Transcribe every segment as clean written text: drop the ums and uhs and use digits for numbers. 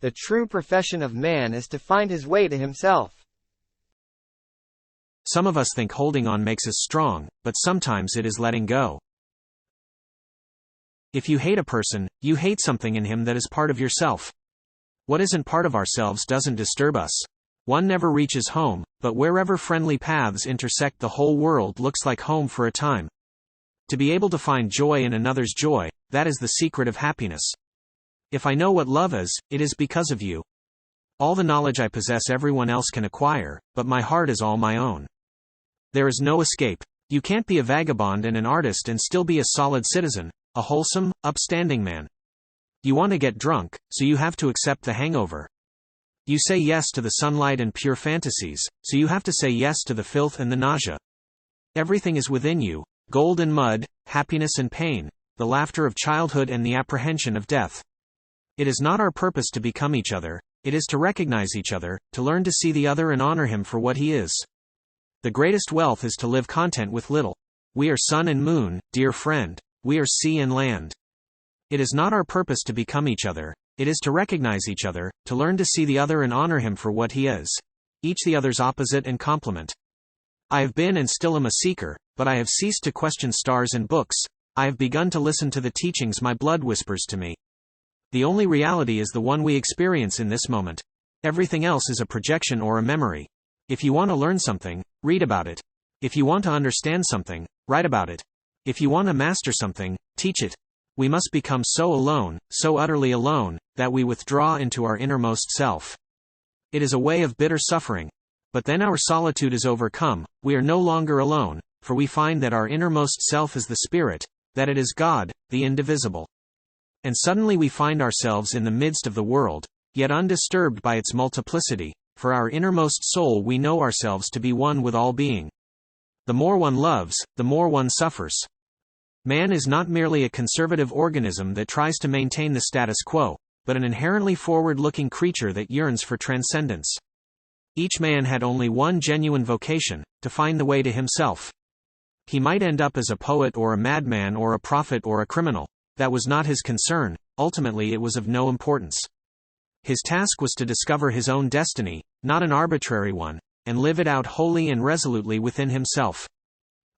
The true profession of man is to find his way to himself. Some of us think holding on makes us strong, but sometimes it is letting go. If you hate a person, you hate something in him that is part of yourself. What isn't part of ourselves doesn't disturb us. One never reaches home, but wherever friendly paths intersect, the whole world looks like home for a time. To be able to find joy in another's joy, that is the secret of happiness. If I know what love is, it is because of you. All the knowledge I possess everyone else can acquire, but my heart is all my own. There is no escape. You can't be a vagabond and an artist and still be a solid citizen, a wholesome, upstanding man. You want to get drunk, so you have to accept the hangover. You say yes to the sunlight and pure fantasies, so you have to say yes to the filth and the nausea. Everything is within you, gold and mud, happiness and pain, the laughter of childhood and the apprehension of death. It is not our purpose to become each other, it is to recognize each other, to learn to see the other and honor him for what he is. The greatest wealth is to live content with little. We are sun and moon, dear friend. We are sea and land. It is not our purpose to become each other, it is to recognize each other, to learn to see the other and honor him for what he is. Each the other's opposite and complement. I have been and still am a seeker, but I have ceased to question stars and books. I have begun to listen to the teachings my blood whispers to me. The only reality is the one we experience in this moment. Everything else is a projection or a memory. If you want to learn something, read about it. If you want to understand something, write about it. If you want to master something, teach it. We must become so alone, so utterly alone, that we withdraw into our innermost self. It is a way of bitter suffering. But then our solitude is overcome, we are no longer alone, for we find that our innermost self is the Spirit, that it is God, the indivisible. And suddenly we find ourselves in the midst of the world, yet undisturbed by its multiplicity, for our innermost soul we know ourselves to be one with all being. The more one loves, the more one suffers. Man is not merely a conservative organism that tries to maintain the status quo, but an inherently forward-looking creature that yearns for transcendence. Each man had only one genuine vocation, to find the way to himself. He might end up as a poet or a madman or a prophet or a criminal. That was not his concern, ultimately it was of no importance. His task was to discover his own destiny, not an arbitrary one, and live it out wholly and resolutely within himself.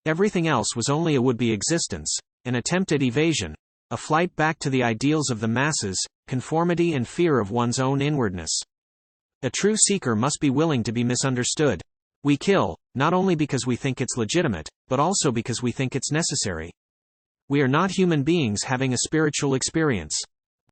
Everything else was only a would-be existence, an attempt at evasion, a flight back to the ideals of the masses, conformity and fear of one's own inwardness. A true seeker must be willing to be misunderstood. We kill, not only because we think it's legitimate, but also because we think it's necessary. We are not human beings having a spiritual experience.